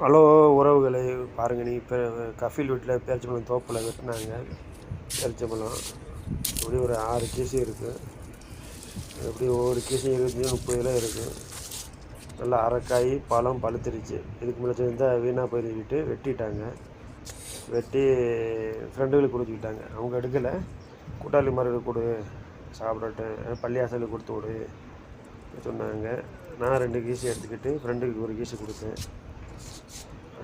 Hello உறவுகளை பாருங்கள், நீ இப்போ கஃபீல் வீட்டில் பேரிச்சம்பழம் தோப்பில் வெட்டினாங்க. பேரிச்சம்பழம் எப்படி ஒரு 6 கேஜி இருக்குது. எப்படி ஒவ்வொரு கேஜி 25-30 கிலோ இருக்குது. நல்லா அரைக்காய் பழம் பழுத்துருச்சு. இதுக்கு முன்னாடி இருந்தால் வீணாக போயிட்டு வெட்டிட்டாங்க. வெட்டி ஃப்ரெண்டுகளுக்கு கொடுத்துக்கிட்டாங்க. அவங்க எடுக்கலை. கூட்டாளி மரத்துக்கு கொடு சாப்பிடட்டேன், பள்ளியாசலுக்கு கொடுத்து விடு சொன்னாங்க. நான் 2 கேஜி எடுத்துக்கிட்டு ஃப்ரெண்டுக்கு 1 கேஜி கொடுத்தேன்.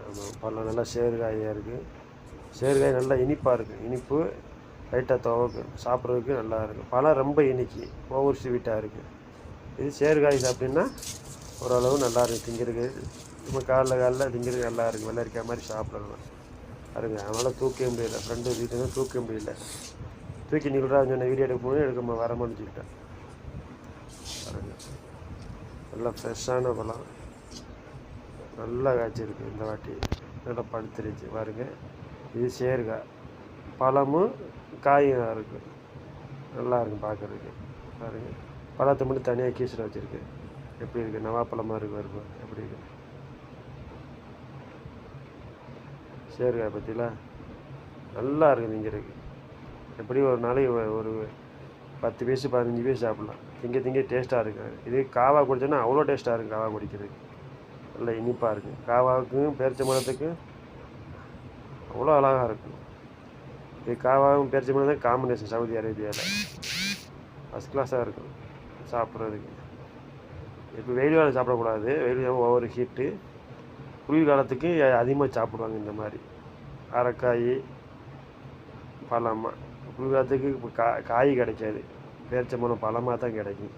ஆமாம், பழம் நல்லா சேறுகாயாக இருக்குது. சேறுகாய் நல்லா இனிப்பாக இருக்குது. இனிப்பு லைட்டாக துவக்கு சாப்பிட்றதுக்கு நல்லா இருக்குது. பழம் ரொம்ப இனிக்கி ஓவர் ஸ்வீட்டாக இருக்குது. இது சேறுகாய் சாப்பிட்டீங்கன்னா ஓரளவு நல்லா இருக்குது. திங்கிறதுக்கு நம்ம காலைல திங்கிறதுக்கு நல்லா இருக்குது. வெள்ளரிக்காய் மாதிரி சாப்பிடலாம் பாருங்க. அதனால் தூக்கவே முடியல. ஃப்ரெண்டு வீட்டுக்கு தூக்க முடியல. தூக்கி நிகழ்றா சொன்ன வீடியோ எடுக்க போகணும், எடுக்க வரமான்னு சொல்லிட்டேன். பாருங்க, நல்லா ஃப்ரெஷ்ஷான பழம், நல்லா காய்ச்சிருக்கு. இந்த வாட்டி நல்லா பழுத்துருச்சு பாருங்க. இது சேறுகாய், பழமும் காயும் இருக்குது. நல்லா இருக்கும் பார்க்குறதுக்கு. பாருங்கள், பழத்தை மட்டும் தனியாக கீசில் வச்சுருக்கு. எப்படி இருக்குது? நவாப்பழமாக இருக்குது. வருது எப்படி இருக்குது சேறுகாய் பற்றிலாம் நல்லா இருக்குது. திங்கிறதுக்கு எப்படி ஒரு நாளைக்கு ஒரு 10 பீஸு 15 பீஸ் சாப்பிட்லாம். திங்க டேஸ்ட்டாக இருக்குது. இது காவா குடிச்சோன்னா அவ்வளோ டேஸ்ட்டாக இருக்குது. காவா குடிக்கிறதுக்கு நல்லா இனிப்பாக இருக்குது. காவாவுக்கும் பேரிச்சம்பழத்துக்கும் அவ்வளோ அழகாக இருக்கும். இது காவாவும் பேரிச்சம்பழம் தான் காம்பினேஷன். சவுதி அரேபியாவில் ஃபஸ்ட் கிளாஸாக இருக்கும் சாப்பிட்றதுக்கு. இப்போ வெயில் காலம் சாப்பிடக்கூடாது. வெயில் காலம் ஓவர் ஹீட்டு. குளிர்காலத்துக்கு அதிகமாக சாப்பிடுவாங்க இந்த மாதிரி அரைக்காய் பழமாக. குளிர்காலத்துக்கு இப்போ காய் கிடைக்காது. பேரிச்சம்பழம் பழமாக தான் கிடைக்கும்.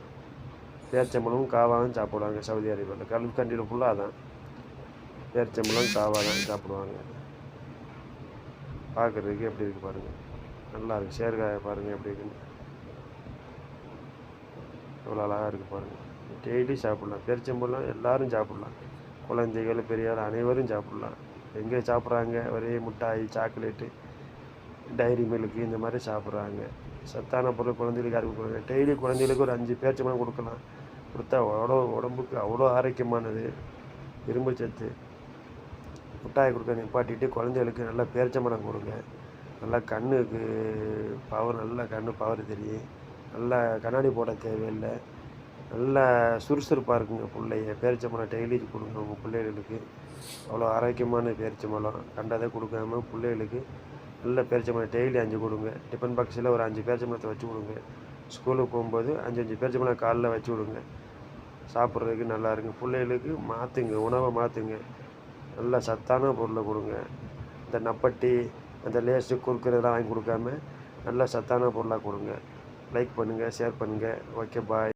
பேரிச்சம்பழமும் காவாவும் சாப்பிடுவாங்க சவுதி அரேபியாவில். கல்ஃப் கண்ட்ரியில் ஃபுல்லாக தான் பேரிச்சம்பழம் காவா தான் சாப்பிடுவாங்க. பார்க்குறதுக்கு எப்படி இருக்குது பாருங்கள். நல்லா இருக்குது. சேறுகாயை பாருங்கள் எப்படி இருக்குன்னு. எவ்வளோ அழகாக இருக்குது பாருங்கள். டெய்லி சாப்பிட்லாம். பேரிச்சம்பழம் எல்லோரும் சாப்பிட்லாம். குழந்தைகள் பெரியார் அனைவரும் சாப்பிட்லாம். எங்கே சாப்பிட்றாங்க? ஒரே மிட்டாய் சாக்லேட்டு டைரி மில்க்கு இந்த மாதிரி சாப்பிட்றாங்க. சத்தான பொருள் குழந்தைகளுக்கு யாருக்கு கொடுக்குறாங்க? டெய்லி குழந்தைகளுக்கு ஒரு 5 பேரிச்சம்பழம் கொடுக்கலாம். கொடுத்தா உடம்புக்கு அவ்வளோ ஆரோக்கியமானது. இரும்பு சத்து. மிட்டாய் கொடுக்க நிப்பாட்டிட்டு குழந்தைகளுக்கு நல்லா பேரிச்சம்பழம் கொடுங்க. நல்லா கண்ணுக்கு பவர், நல்லா கண்ணு பவர் தெரியும். நல்லா கண்ணாடி போட தேவையில்லை. நல்லா சுறுசுறுப்பாக இருக்குங்க பிள்ளைய. பேரிச்சம்பழம் டெய்லி கொடுங்க உங்கள் பிள்ளைகளுக்கு. அவ்வளோ ஆரோக்கியமான பேரிச்சம்பழம். கண்டதை கொடுக்காம பிள்ளைகளுக்கு நல்ல பேரிச்சம்பழம் டெய்லி 5 கொடுங்க. டிஃபன் பாக்ஸில் ஒரு 5 பேரிச்சம்பழத்தை வச்சு கொடுங்க. ஸ்கூலுக்கு போகும்போது 5 பேரிச்சம்பழம் காலைல வச்சு விடுங்க. சாப்பிட்றதுக்கு நல்லா இருக்குங்க. பிள்ளைகளுக்கு மாற்றுங்க, உணவை மாற்றுங்க. நல்லா சத்தான பொருளை கொடுங்க. இந்த நப்பட்டி அந்த லேஸு குறுக்குறதெல்லாம் வாங்கி கொடுக்காம நல்லா சத்தான பொருளாக கொடுங்க. லைக் பண்ணுங்கள், ஷேர் பண்ணுங்கள். ஓகே, பாய்.